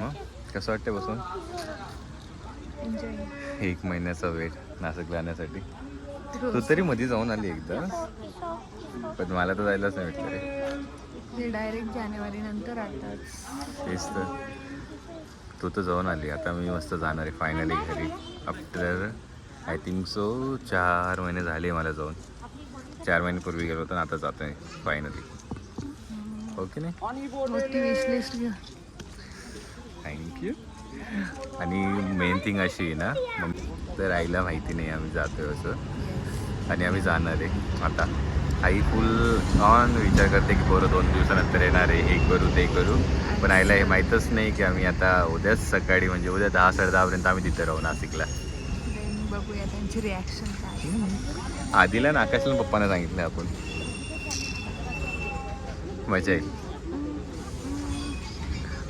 मग कसं वाटतं बसून? 1 महिन्याचा वेट नाशिक जाण्यासाठी. तू तरी मध्ये जाऊन आली एकदा, पण मला तर जायलाच नाही भेटलं रे. ते डायरेक्ट जानेवारी नंतर राहतात. तेच तर, तू तर जाऊन आली. आता मी मस्त जाणार आहे फायनली घरी. आफ्टर आय थिंक सो 4 महिने झाले मला जाऊन. 4 महिन्यापूर्वी गेलो होतो, आता जातो आहे फायनली. ओके नाही? मोठी विश लिस्ट घ्या. थँक्यू. आणि मेन थिंग अशी आहे ना, मग तर आईला माहिती नाही आम्ही जातो आहे असं, आणि आम्ही जाणार आहे आता. आई फुल ऑन विचार करते की पोरं 2 दिवसानंतर येणार आहे, हे करू ते करू. पण आईला हे माहीतच नाही की आम्ही आता उद्याच सकाळी, म्हणजे उद्या 10-10:30पर्यंत आम्ही तिथे राहू नाशिकला. बघूया त्यांची रिॲक्शन काय. आधीला ना आकाशला पप्पाने सांगितलं आपण, मजा येईल.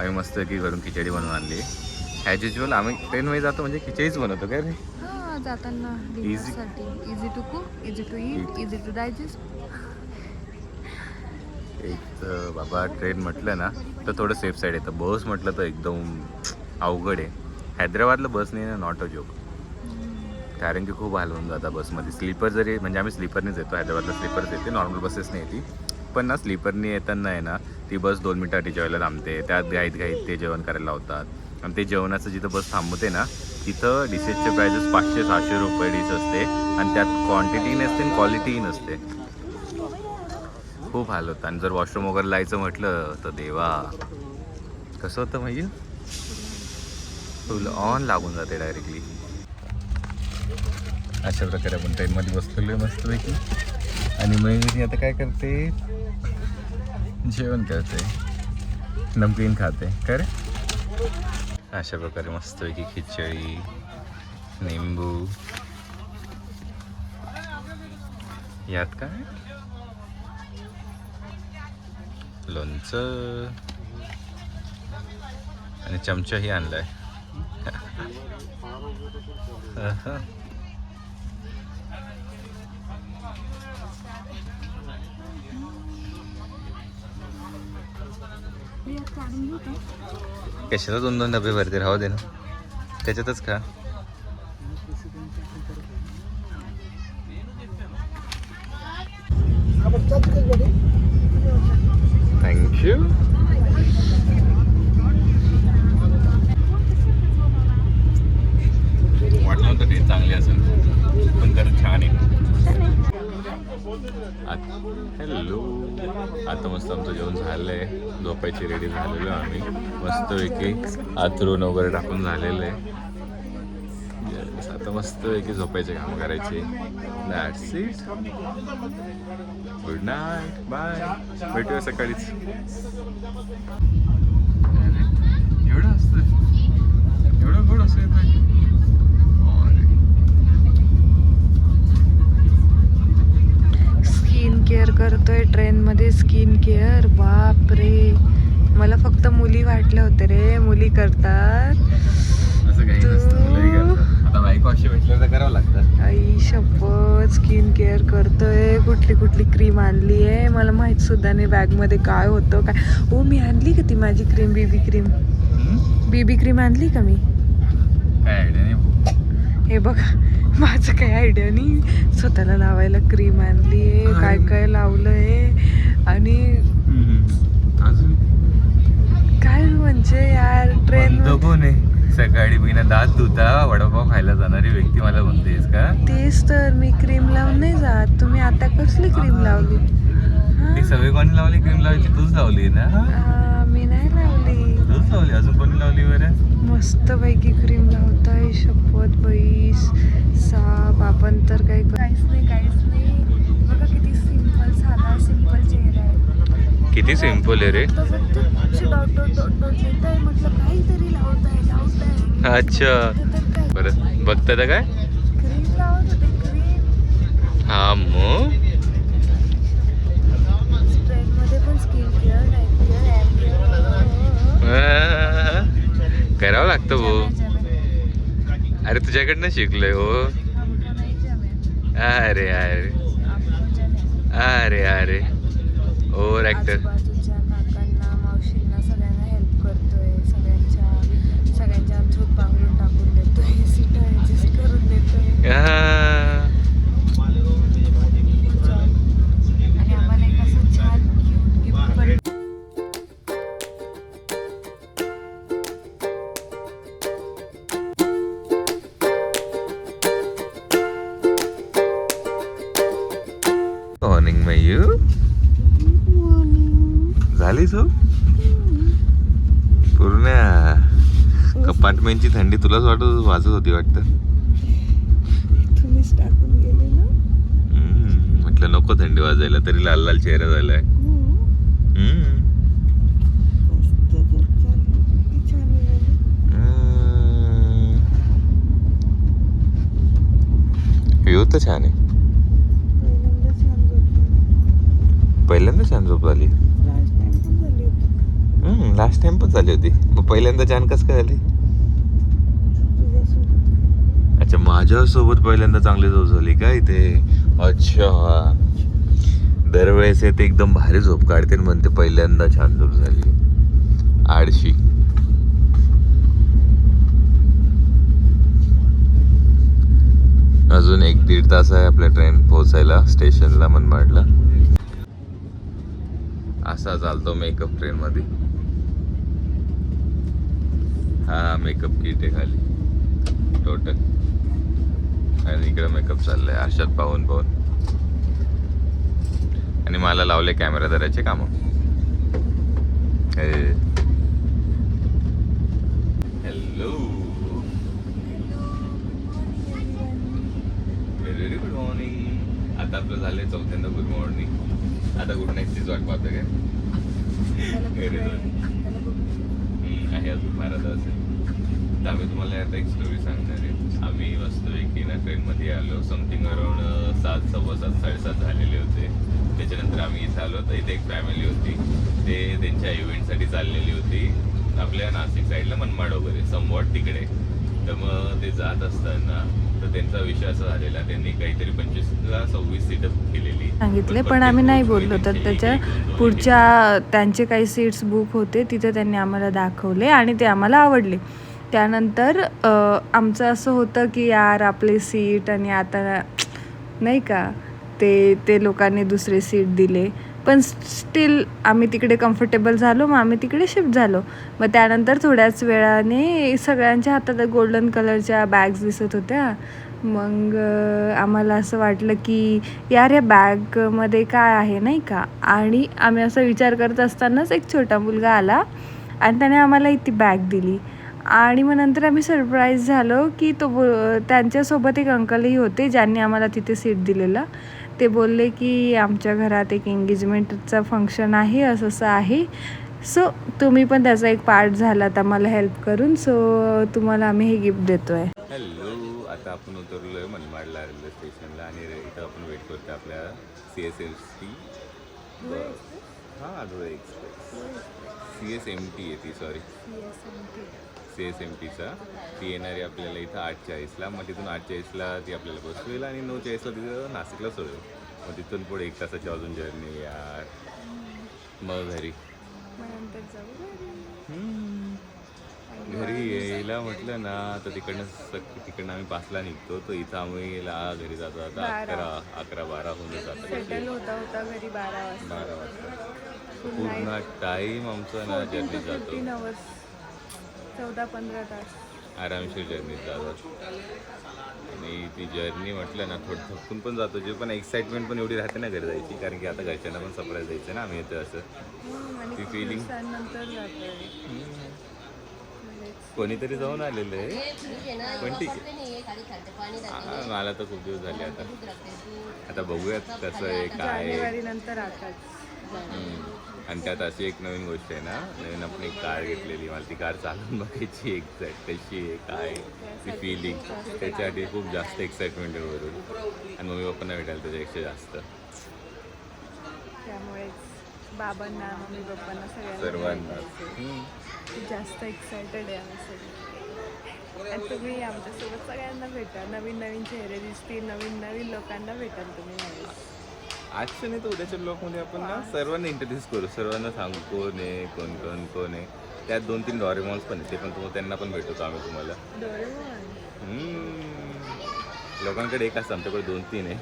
आम्ही मस्त की घरून खिचडी बनवून आणली. ॲज युजल आम्ही ट्रेनमध्ये जातो म्हणजे खिचडीच बनवतो काय रे. जाताना डिनरसाठी easy to cook, easy to eat, easy to digest. एक तर बाबा ट्रेन म्हटलं ना तर थोडं सेफ साईड येतं. बस म्हटलं तर एकदम अवघड आहे. हैदराबादला बस नाही ना, नॉट अ जोक. कारण की खूप हाल होऊन जातात बसमध्ये. स्लीपर जरी, म्हणजे आम्ही स्लीपरनेच येतो, हैदराबादला स्लीपरच येते, नॉर्मल बसेस नाही येते. पण ना स्लीपरनी येताना आहे ना, ती बस 2 मिनिटासाठी जेवायला थांबते. त्यात घाईत ते जेवण करायला लावतात. आणि ते जेवणाचं जिथं बस थांबते ना, तिथं डिशेसचे प्राइजेस 500-600 रुपये डिश असते. आणि त्यात क्वांटिटी नसते आणि क्वालिटीही नसते. खूप हाल होतं. आणि जर वॉशरूम वगैरे लायचं म्हटलं तर देवा, कसं होतं म्हणजे फुल ऑन लागून जाते डायरेक्टली. अशा प्रकारे आपण ट्रेनमध्ये बसलेलो आहे मस्तपैकी. आणि मग आता काय करते, जेवण करते, नमकीन खाते काय रे. अशा प्रकारे मस्तपैकी खिचडी, निंबू, यात काय लोणचं, आणि चमचाही आणलाय. कशाला 2-2 डबे भरते, राहू दे ना, त्याच्यातच खा. थँक्यू. वाटलं होतं ते चांगली असेल, पण खरंच छान आहे. हॅलो, आता मस्त आमचं जेवण झालं आहे, झोपायची रेडी झालेलो आम्ही. मस्तपैकी आथरून वगैरे टाकून झालेलं आहे. आता मस्तपैकी झोपायचे काम करायचे. That's it. Good night, bye, भेटूया सकाळीच. एवढं असतं, एवढं गोड असं येतं. स्किन केअर करतोय ट्रेनमध्ये. स्किन केअर, बाप रे, मला फक्त मुली वाटल्या होते रे, मुली करतात असं काही नसतं, मुलंही करतात. आता बायको अशी भेटल्यावर तर करावं लागतं. आई शपथ, स्किन केअर करतोय. कुठली कुठली क्रीम आणली आहे मला माहित सुद्धा नाही बॅगमध्ये काय होतं काय. ओ मी आणली का ती माझी क्रीम, बीबी क्रीम आणली का मी? काय आयडिया नाही. हे बघा, माझं काही आयडिया नाही. स्वतःला लावायला क्रीम आणली आहे, काय काय लावलं आहे. आणि अजून काय म्हणजे यार, ट्रेन कोण आहे सकाळी बिना दात धुता वडापाव खायला जाणारी व्यक्ती मला म्हणतेस का? तेच तर, मी क्रीम लावून नाही जात. तुम्ही आता कसली क्रीम लावली? ती सवय कोणी लावली क्रीम लावायची? तूच लावली ना? मी नाही लावली. तूच लावली, अजून कोणी लावली बरं? मस्त पैकी क्रीम लावताय, शपथ बाई साप. आपण तर काहीच नाही. बघा किती सिंपल, साधा सिंपल चेहरा आहे. किती सिंपल आहे रे. म्हटलं काहीतरी लावताय. अच्छा, बरं बघता काय क्रीम लावत होते, क्रीम. हा मग ट्रेनमध्ये पण skin care, night care, hair care करावं लागतं भाऊ. अरे तुझ्याकडनं शिकलोय हो. अरे ओव्हर ॲक्टर. आजूबाजूच्या काकांना, मावशींना, सगळ्यांना हेल्प करतोय. सगळ्यांच्या अपार्टमेंटची थंडी तुलाच वाजत होती वाटतं. तुम्हीच टाकून गेले ना. म्हटलं नको थंडी वाजायला, तरी लाल लाल चेहरा झालाय. व्ह्यू तर छान आहे. पहिल्यांदा छान झोप झाली. लास्ट टाइम पण झाली होती. मग पहिल्यांदा छान कसं काय झाली? अच्छा, माझ्यासोबत पहिल्यांदा चांगली झोप झाली का इथे? अच्छा, दरवेळेस येते एकदम भारी झोप काढते आणि म्हणते पहिल्यांदा छान झोप झाली. आळशी. अजून 1-1.5 तास आहे आपल्या ट्रेन पोहोचायला स्टेशनला मनमाडला. असा चालतो मेकअप ट्रेन मध्ये. हा मेकअप किट आहे खाली टोटल, आणि इकडे मेकअप चाललाय आरशात पाहून पाहून. आणि मला लावले कॅमेरादाराचे काम. Hello, very good morning. आता आपलं झालंय 4थ्यांदा गुड मॉर्निंग. आता गुड नाईटचीच वाट पाहतो काय? आहे अजून 12 तास आहे. तर आम्ही तुम्हाला आता एक स्टोरी सांगणार आहे. आम्ही मस्तपैकी ना ट्रेनमध्ये आलो. समथिंग अराउंड 7, 7:15, 7:30 झालेले होते. त्याच्यानंतर आम्ही इथे आलो. तर इथे एक फॅमिली होती, ते त्यांच्या इव्हेंटसाठी चाललेली होती आपल्या नाशिक साईडला, मनमाड वगैरे समवॉट तिकडे. तर मग ते जात असताना तर त्यांचा विषय असा झालेला, त्यांनी काहीतरी 25-26 सीट केलेली सांगितले, पण आम्ही नाही बोललो. तर त्याच्या पुढच्या त्यांचे काही सीट्स बुक होते, तिथे त्यांनी आम्हाला दाखवले आणि ते आम्हाला आवडले. त्यानंतर आमचं असं होतं की यार आपली सीट, आणि आता नाही का ते लोकांनी दुसरे सीट दिले. पण स्टील आम्ही तिकडे कम्फर्टेबल झालो. मग आम्ही तिकडे शिफ्ट झालो. मग त्यानंतर थोड्याच वेळाने सगळ्यांच्या हातात गोल्डन कलरच्या बॅग्स दिसत होत्या. मग आम्हाला असं वाटलं की यार या बॅगमध्ये काय आहे नाही का. आणि आम्ही असा विचार करत असतानाच एक छोटा मुलगा आला आणि त्याने आम्हाला ती बॅग दिली. आणि मग नंतर आम्ही सरप्राईज झालो की त्यांच्यासोबत एक अंकलही होते ज्यांनी आम्हाला तिथे सीट दिलेलं. ते बोलले की आमच्या घरात एक एंगेजमेंटचा फंक्शन आहे, असं आहे. सो तुम्ही पण त्याचा एक पार्ट झालात आम्हाला हेल्प करून. सो तुम्हाला आम्ही हे गिफ्ट देतो आहे. हॅलो, आता आपण उतरलोय मनमाडला रेल्वे स्टेशनला आणि इथं आपण वेट करतो आपल्या CSMT बस. हां, धुळे एक्सप्रेस. CSMT आहे ती, सॉरी CSMTचा. ती येणारी आपल्याला इथं 8:40ला. मग तिथून 8:40ला ती आपल्याला बसवेल आणि 9:40ला तिथं नाशिकला सोडेल. मग तिथून पुढे 1 तासाची अजून जर्नी यार. मग घरी यायला म्हटलं ना तर तिकडनं आम्ही 5ला निघतो. तर इथं आम्ही घरी जातो आता 11-12 होऊन जातं. होता घरी 12 वाजता. पूर्ण टाईम आमचा ना जर्नी जातो. 14-15 तास आरामशीर जर्नी जातात. आणि ती जर्नी म्हटलं ना थोडं थकून पण जातो. जे पण एक्साइटमेंट पण एवढी राहते ना घरी जायची, कारण की आता घरच्यांना पण सरप्राईज द्यायचं ना आम्ही येतो असं. ती फिलिंग कोणीतरी जाऊन आलेलं आहे, पण ठीक आहे. मला तर खूप दिवस झाले आता बघूयात कसं आहे काय आहे. आणि त्यात अशी एक नवीन गोष्ट आहे ना, नवीन आपण एक कार घेतलेली. मला ती कार चालून बघायची एक्झॅक्ट कशी आहे काय ती फिलिंग. त्याच्यासाठी खूप जास्त एक्साइटमेंट आहे वरून. आणि मम्मी पप्पांना भेटायला त्याच्यापेक्षा जास्त. त्यामुळेच बाबांना मम्मी पप्पांना सर्वांना जास्त एक्सायटेड आहे आम्ही सगळे. आणि तुम्ही आमच्यासोबत सगळ्यांना भेटा, नवीन नवीन चेहरे दिसतील, नवीन नवीन लोकांना भेटाल तुम्ही यावेळेस. आजच्या नाही तर उद्याच्या ब्लॉगमध्ये आपण ना सर्वांना इंट्रोड्यूस करू, सर्वांना सांगू कोण आहे कोण आहे. त्यात 2-3 डॉरेमॉन्स पण आहे, ते पण त्यांना पण भेटवतो आम्ही तुम्हाला. लोकांकडे एक असतं, आमच्याकडे 2-3 आहे.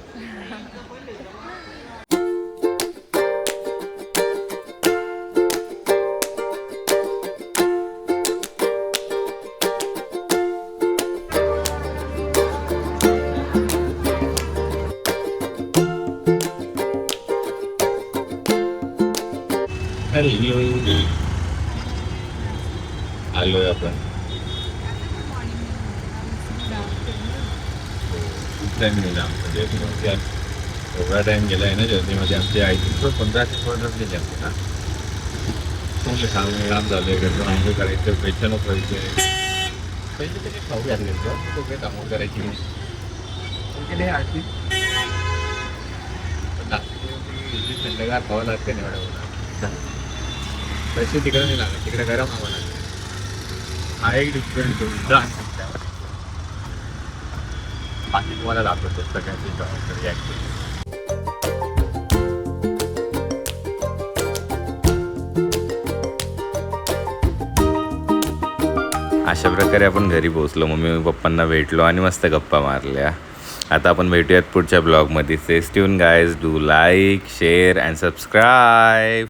आलोय आपण फर्स्ट टाइम गेला म्हणजे एवढा टाइम गेला आहे ना जर्नीमध्ये आमची आय थिंक 15-16 गेले आमचे ना. खूप लांब झालं आहे कसं आंघोळ करायचं पेशन व्हायचं पहिले तरी खाऊ घातले तो काही आंघोळ करायची गेले आरती नाशिक थंडगार खावं लागते ना मॅडम तशी तिकडे नाही लागत तिकडे गरम हवं लागतं हा एक डिफरंट बाकी तुम्हाला दाखवतो सगळ्यांची जबाबदारी ॲक्च्युली. अशा प्रकारे आपण घरी पोहोचलो. मम्मी पप्पांना भेटलो आणि मस्त गप्पा मारल्या. आता आपण भेटूयात पुढच्या ब्लॉगमध्ये. Stay tune guys. Do like share and subscribe.